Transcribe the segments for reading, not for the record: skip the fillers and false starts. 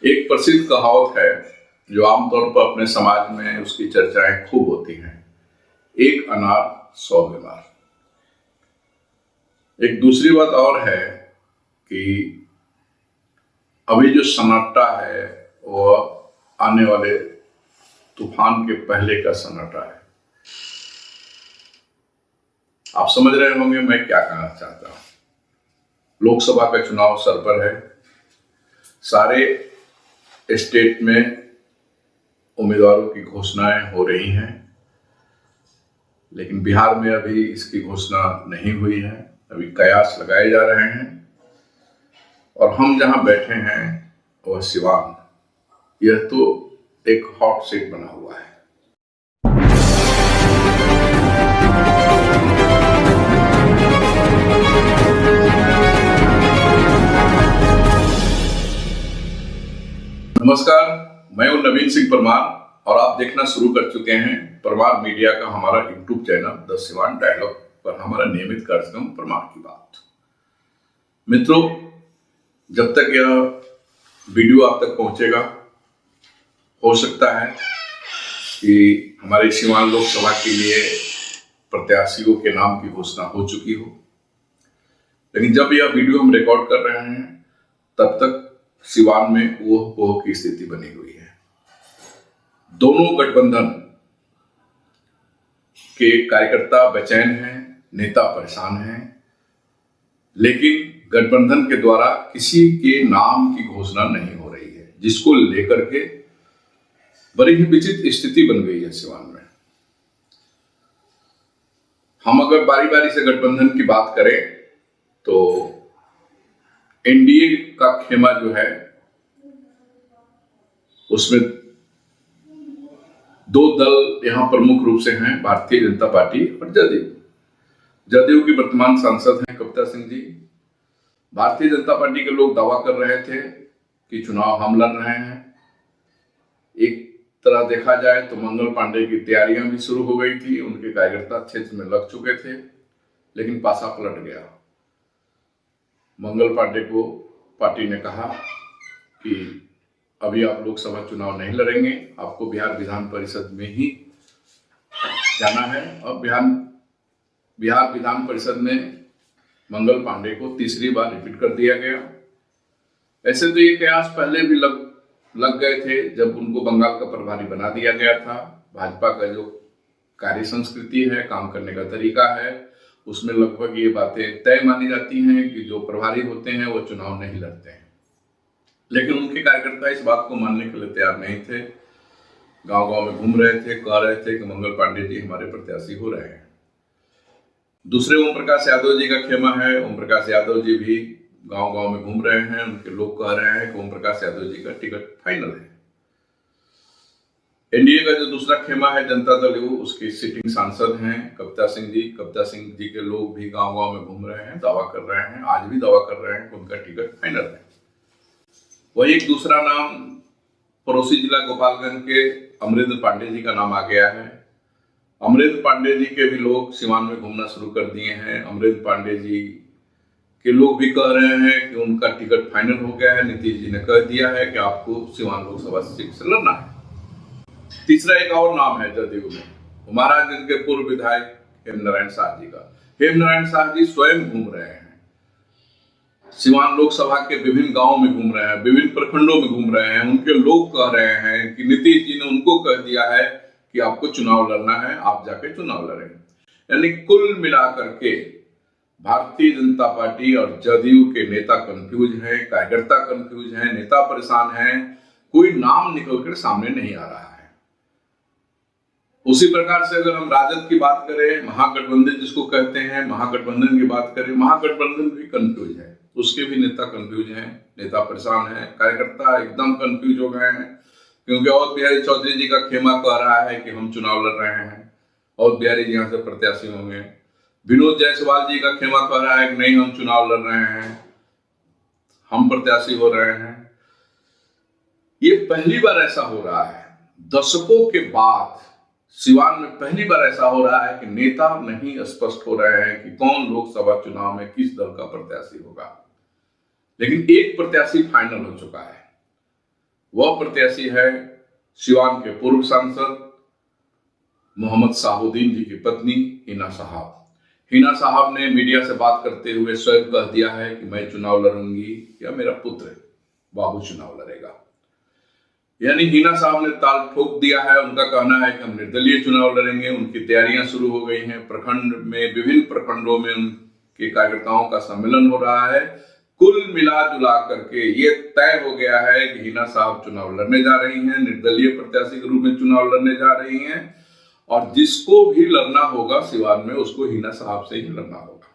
एक प्रसिद्ध कहावत है जो आमतौर पर अपने समाज में उसकी चर्चाएं खूब होती हैं। एक अनार 100 बीमार। एक दूसरी बात और है कि अभी जो सन्नाटा है वह आने वाले तूफान के पहले का सन्नाटा है। आप समझ रहे होंगे मैं क्या कहना चाहता हूं। लोकसभा का चुनाव सर पर है। सारे स्टेट में उम्मीदवारों की घोषणाएं हो रही हैं, लेकिन बिहार में अभी इसकी घोषणा नहीं हुई है। अभी कयास लगाए जा रहे हैं और हम जहां बैठे हैं वह सिवान, यह तो एक हॉट सीट बना हुआ है। नमस्कार, मैं हूं नवीन सिंह परमार और आप देखना शुरू कर चुके हैं परमार मीडिया का हमारा YouTube channel the Siwan dialogue पर हमारा नियमित कार्यक्रम परमार की बात। मित्रों, जब तक यह वीडियो आप तक पहुंचेगा, हो सकता है कि हमारे सिवान लोकसभा के लिए प्रत्याशियों के नाम की घोषणा हो चुकी हो, लेकिन जब यह वीडियो हम रिकॉर्ड कर रहे हैं तब तक सिवान में वो की स्थिति बनी हुई है। दोनों गठबंधन के कार्यकर्ता बेचैन हैं, नेता परेशान हैं, लेकिन गठबंधन के द्वारा किसी के नाम की घोषणा नहीं हो रही है, जिसको लेकर के बड़ी ही विचित्र स्थिति बन गई है सिवान में। हम अगर बारी बारी से गठबंधन की बात करें तो एनडीए का खेमा जो है उसमें दो दल यहां प्रमुख रूप से हैं, भारतीय जनता पार्टी और जदयू की वर्तमान सांसद हैं कविता सिंह जी। भारतीय जनता पार्टी के लोग दावा कर रहे थे कि चुनाव हम लड़ रहे हैं। एक तरह देखा जाए तो मंगल पांडे की तैयारियां भी शुरू हो गई थी, उनके कार्यकर्ता क्षेत्र में लग चुके थे, लेकिन पासा पलट गया। मंगल पांडे को पार्टी ने कहा कि अभी आप लोकसभा चुनाव नहीं लड़ेंगे, आपको बिहार विधान परिषद में ही जाना है। और बिहार विधान परिषद में मंगल पांडे को तीसरी बार रिपीट कर दिया गया। ऐसे तो ये कयास पहले भी लग गए थे जब उनको बंगाल का प्रभारी बना दिया गया था। भाजपा का जो कार्य संस्कृति है, काम करने का तरीका है, उसमें लगभग ये बातें तय मानी जाती हैं कि जो प्रभारी होते हैं वो चुनाव नहीं लड़ते हैं। लेकिन उनके कार्यकर्ता इस बात को मानने के लिए तैयार नहीं थे। गांव-गांव में घूम रहे थे, कह रहे थे कि मंगल पांडे जी हमारे प्रत्याशी हो रहे हैं। दूसरे ओम प्रकाश यादव जी का खेमा है। ओम प्रकाश यादव जी भी गांव-गांव में घूम रहे हैं। उनके लोग कह रहे हैं कि ओम प्रकाश यादव जी का टिकट फाइनल है। एनडीए का जो दूसरा खेमा है जनता दल यू, उसकी सिटिंग सांसद हैं कविता सिंह जी। कविता सिंह जी के लोग भी गांव-गांव में घूम रहे हैं, दावा कर रहे हैं, आज भी दावा कर रहे हैं कि उनका टिकट फाइनल है। वही एक दूसरा नाम पड़ोसी जिला गोपालगंज के अमरेंद्र पांडे जी का नाम आ गया है। अमरेंद्र पांडे जी के भी लोग सिवान में घूमना शुरू कर दिए हैं। अमरेंद्र पांडे जी के लोग भी कह रहे हैं कि उनका टिकट फाइनल हो गया है। नीतीश जी ने कह दिया है कि आपको सिवान लोकसभा सीट से लड़ना है। तीसरा एक और नाम है जदयू में, महाराजगंज के पूर्व विधायक हेमनारायण शाह जी का। हेमनारायण शाह जी स्वयं घूम रहे हैं, सिवान लोकसभा के विभिन्न गांवों में घूम रहे हैं, विभिन्न प्रखंडों में घूम रहे हैं। उनके लोग कह रहे हैं कि नीतीश जी ने उनको कह दिया है कि आपको चुनाव लड़ना है, आप जाके चुनाव लड़ें। यानी कुल मिलाकर के भारतीय जनता पार्टी और जदयू के नेता कंफ्यूज हैं, कार्यकर्ता कंफ्यूज हैं, नेता परेशान हैं। कोई नाम निकल कर सामने नहीं आ रहा है। उसी प्रकार से अगर हम राजद की बात करें, महागठबंधन जिसको कहते हैं, महागठबंधन की बात करें, महागठबंधन भी कंफ्यूज है। उसके भी नेता कंफ्यूज हैं, नेता परेशान हैं, कार्यकर्ता एकदम कंफ्यूज हो गए हैं, क्योंकि अवध बिहारी चौधरी जी का खेमा कह रहा है कि हम चुनाव लड़ रहे हैं, अवध बिहारी जी यहाँ से प्रत्याशी होंगे। विनोद जायसवाल जी का खेमा कह रहा है कि नहीं, हम चुनाव लड़ रहे हैं, हम प्रत्याशी हो रहे हैं। ये पहली बार ऐसा हो रहा है, दशकों के बाद सिवान में पहली बार ऐसा हो रहा है कि नेता नहीं स्पष्ट हो रहे हैं कि कौन लोकसभा चुनाव में किस दल का प्रत्याशी होगा। लेकिन एक प्रत्याशी फाइनल हो चुका है। वह प्रत्याशी है सिवान के पूर्व सांसद मोहम्मद साहुद्दीन जी की पत्नी हिना साहब। हिना साहब ने मीडिया से बात करते हुए स्वयं कह दिया है कि मैं चुनाव लड़ूंगी या मेरा पुत्र बाबू चुनाव लड़ेगा। यानी हिना साहब ने ताल ठोक दिया है। उनका कहना है कि हम निर्दलीय चुनाव लड़ेंगे। उनकी तैयारियां शुरू हो गई हैं। प्रखंड में, विभिन्न प्रखंडों में उनके कार्यकर्ताओं का सम्मेलन हो रहा है। कुल मिला जुला करके ये तय हो गया है कि हिना साहब चुनाव लड़ने जा रही हैं, निर्दलीय प्रत्याशी के रूप में चुनाव लड़ने जा रही हैं, और जिसको भी लड़ना होगा सिवान में उसको हिना साहब से ही लड़ना होगा।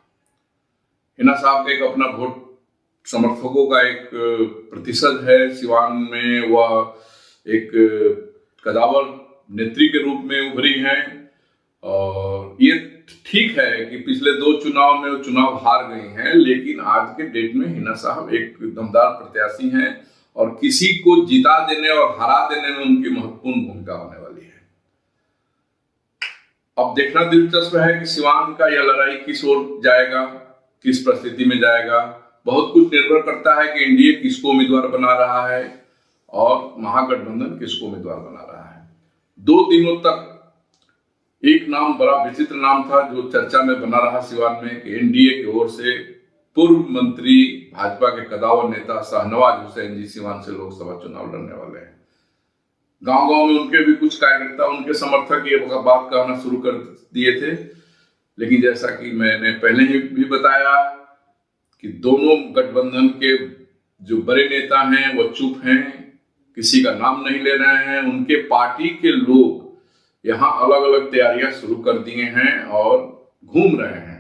हिना साहब का एक अपना वोट समर्थकों का एक प्रतिशत है सिवान में। वह एक कदावर नेत्री के रूप में उभरी हैं, और ये ठीक है कि पिछले 2 चुनाव में वो चुनाव हार गई हैं, लेकिन आज के डेट में हिना साहब एक दमदार प्रत्याशी हैं और किसी को जिता देने और हरा देने में उनकी महत्वपूर्ण भूमिका होने वाली है। अब देखना दिलचस्प है कि सिवान का यह लड़ाई किस ओर जाएगा, किस परिस्थिति में जाएगा। बहुत कुछ निर्भर करता है कि एनडीए किसको उम्मीदवार बना रहा है और महागठबंधन किसको उम्मीदवार बना रहा है। 2 दिनों तक एक नाम, बड़ा विचित्र नाम था जो चर्चा में बना रहा सिवान में, कि एनडीए की ओर से पूर्व मंत्री भाजपा के कदावर नेता शाहनवाज हुसैन जी सिवान से लोकसभा चुनाव लड़ने वाले हैं। गांव-गांव में उनके भी कुछ कार्यकर्ता, उनके समर्थक ये बात कहना शुरू कर दिए थे, लेकिन जैसा कि मैंने पहले ही भी बताया कि दोनों गठबंधन के जो बड़े नेता हैं वो चुप हैं, किसी का नाम नहीं ले रहे हैं। उनके पार्टी के लोग यहाँ अलग अलग तैयारियां शुरू कर दिए हैं और घूम रहे हैं।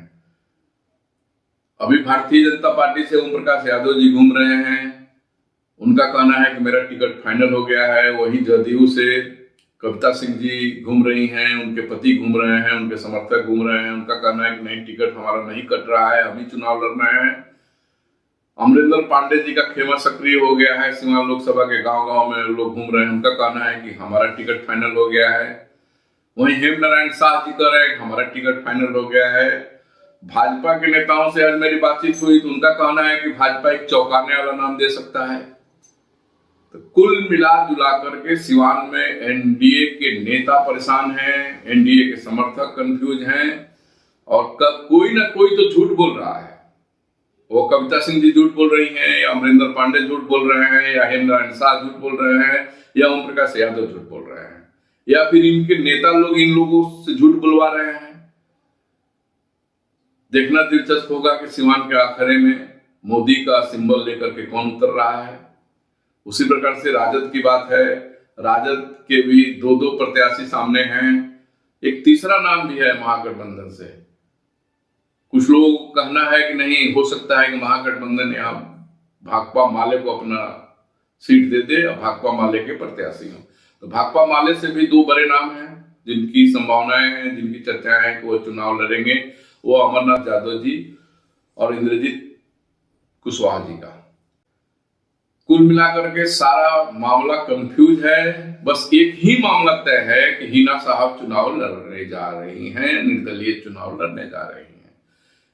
अभी भारतीय जनता पार्टी से ओम प्रकाश यादव जी घूम रहे हैं। उनका कहना है कि मेरा टिकट फाइनल हो गया है। वहीं जदयू से कविता सिंह जी घूम रही हैं, उनके पति घूम रहे हैं, उनके समर्थक घूम रहे हैं। उनका कहना है कि नहीं, टिकट हमारा नहीं कट रहा है, हम ही चुनाव लड़ना है। अमरिंदर पांडे जी का खेमा सक्रिय हो गया है। सिवान लोकसभा के गांव-गांव में लोग घूम रहे हैं। उनका कहना है कि हमारा टिकट फाइनल हो गया है। वहीं हेमनारायण शाह जी कह रहे हैं कि हमारा टिकट फाइनल हो गया है। भाजपा के नेताओं से आज मेरी बातचीत हुई तो उनका कहना है कि भाजपा एक चौंकाने वाला नाम दे सकता है। तो कुल मिला जुला करके सिवान में एनडीए के नेता परेशान हैं, एनडीए के समर्थक कंफ्यूज हैं, और कोई ना कोई तो झूठ बोल रहा है। वो कविता सिंह जी झूठ बोल रही हैं, या अमरिंदर पांडे झूठ बोल रहे हैं, या हेमनारायण शाह झूठ बोल रहे हैं, या ओम प्रकाश यादव झूठ बोल रहे हैं, या फिर इनके नेता लोग इन लोगों से झूठ बुलवा रहे हैं। देखना दिलचस्प होगा कि सिवान के आखिरी में मोदी का सिंबल लेकर के कौन उतर रहा है। उसी प्रकार से राजद की बात है। राजद के भी 2 प्रत्याशी सामने हैं। एक तीसरा नाम भी है महागठबंधन से। कुछ लोगों को कहना है कि नहीं, हो सकता है कि महागठबंधन यहाँ भाकपा माले को अपना सीट दे दे और भाकपा माले के प्रत्याशी हों। तो भाकपा माले से भी 2 बड़े नाम हैं जिनकी संभावनाएं हैं, जिनकी चर्चाएं हैं कि वो चुनाव लड़ेंगे। वो अमरनाथ यादव जी और इंद्रजीत कुशवाहा जी का। कुल मिलाकर के सारा मामला कंफ्यूज है। बस एक ही मामला तय है कि हिना साहब चुनाव लड़ने जा रही हैं, निर्दलीय चुनाव लड़ने जा रही हैं।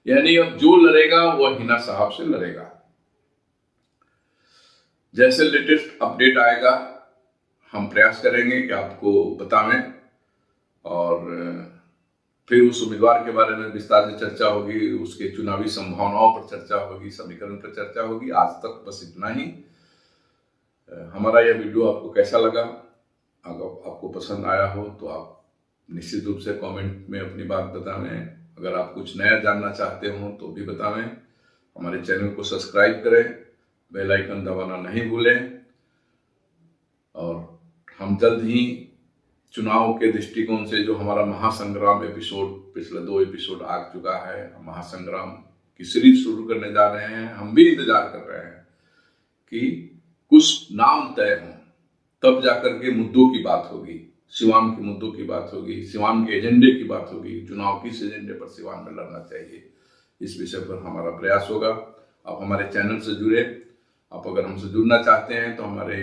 यानी अब जो लड़ेगा वो हिना साहब से लड़ेगा। जैसे लेटेस्ट अपडेट आएगा हम प्रयास करेंगे कि आपको बतावें, और फिर उस उम्मीदवार के बारे में विस्तार से चर्चा होगी, उसके चुनावी संभावनाओं पर चर्चा होगी, समीकरण पर चर्चा होगी। आज तक बस इतना ही। हमारा यह वीडियो आपको कैसा लगा? अगर आपको पसंद आया हो तो आप निश्चित रूप से कमेंट में अपनी बात बतावें। अगर आप कुछ नया जानना चाहते हो तो भी बतावें। हमारे चैनल को सब्सक्राइब करें, बेल आइकन दबाना नहीं भूलें, और हम जल्द ही चुनाव के दृष्टिकोण से जो हमारा महासंग्राम एपिसोड, पिछले 2 एपिसोड आ चुका है, महासंग्राम की सीरीज शुरू करने जा रहे हैं। हम भी इंतजार कर रहे हैं कि कुछ नाम तय हों, तब जाकर के मुद्दों की बात होगी, सिवान के मुद्दों की बात होगी, सिवान के एजेंडे की बात होगी। चुनाव किस एजेंडे पर सिवान में लड़ना चाहिए, इस विषय पर हमारा प्रयास होगा। आप हमारे चैनल से जुड़े। आप अगर हमसे जुड़ना चाहते हैं तो हमारे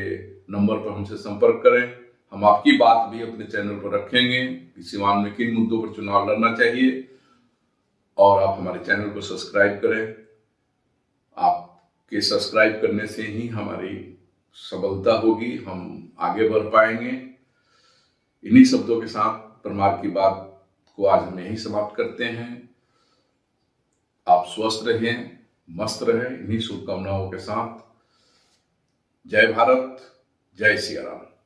नंबर पर हमसे संपर्क करें। हम आपकी बात भी अपने चैनल पर रखेंगे कि सिवान में किन मुद्दों पर चुनाव लड़ना चाहिए, और आप हमारे चैनल को सब्सक्राइब करें। आपके सब्सक्राइब करने से ही हमारी सबलता होगी, हम आगे बढ़ पाएंगे। इन्हीं शब्दों के साथ परमार की बात को आज हम यहीं समाप्त करते हैं। आप स्वस्थ रहिए, मस्त रहें, इन्हीं शुभकामनाओं के साथ। जय भारत, जय सिया राम।